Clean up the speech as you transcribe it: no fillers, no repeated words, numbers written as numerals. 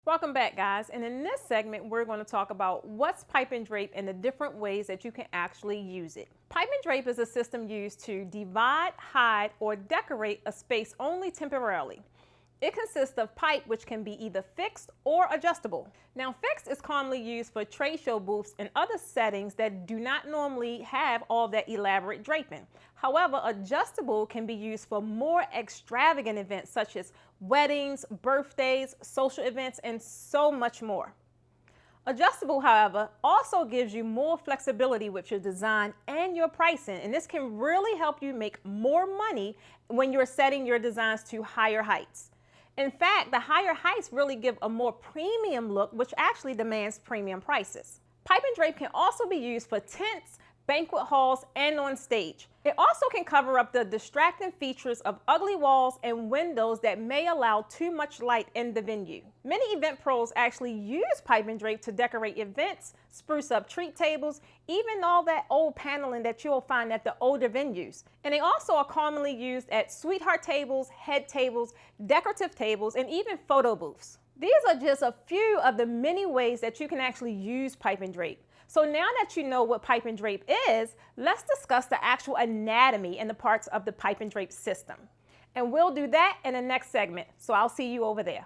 Welcome back, guys, and in this segment we're going to talk about what's pipe and drape and the different ways that you can actually use it. Pipe and drape is a system used to divide, hide, or decorate a space only temporarily. It consists of pipe which can be either fixed or adjustable. Now, fixed is commonly used for trade show booths and other settings that do not normally have all that elaborate draping. However, adjustable can be used for more extravagant events such as weddings, birthdays, social events, and so much more. Adjustable, however, also gives you more flexibility with your design and your pricing, and this can really help you make more money when you're setting your designs to higher heights. In fact, the higher heights really give a more premium look, which actually demands premium prices. Pipe and drape can also be used for tents, banquet halls, and on stage. It also can cover up the distracting features of ugly walls and windows that may allow too much light in the venue. Many event pros actually use pipe and drape to decorate events, spruce up treat tables, even all that old paneling that you'll find at the older venues. And they also are commonly used at sweetheart tables, head tables, decorative tables, and even photo booths. These are just a few of the many ways that you can actually use pipe and drape. So now that you know what pipe and drape is, let's discuss the actual anatomy and the parts of the pipe and drape system. And we'll do that in the next segment, so I'll see you over there.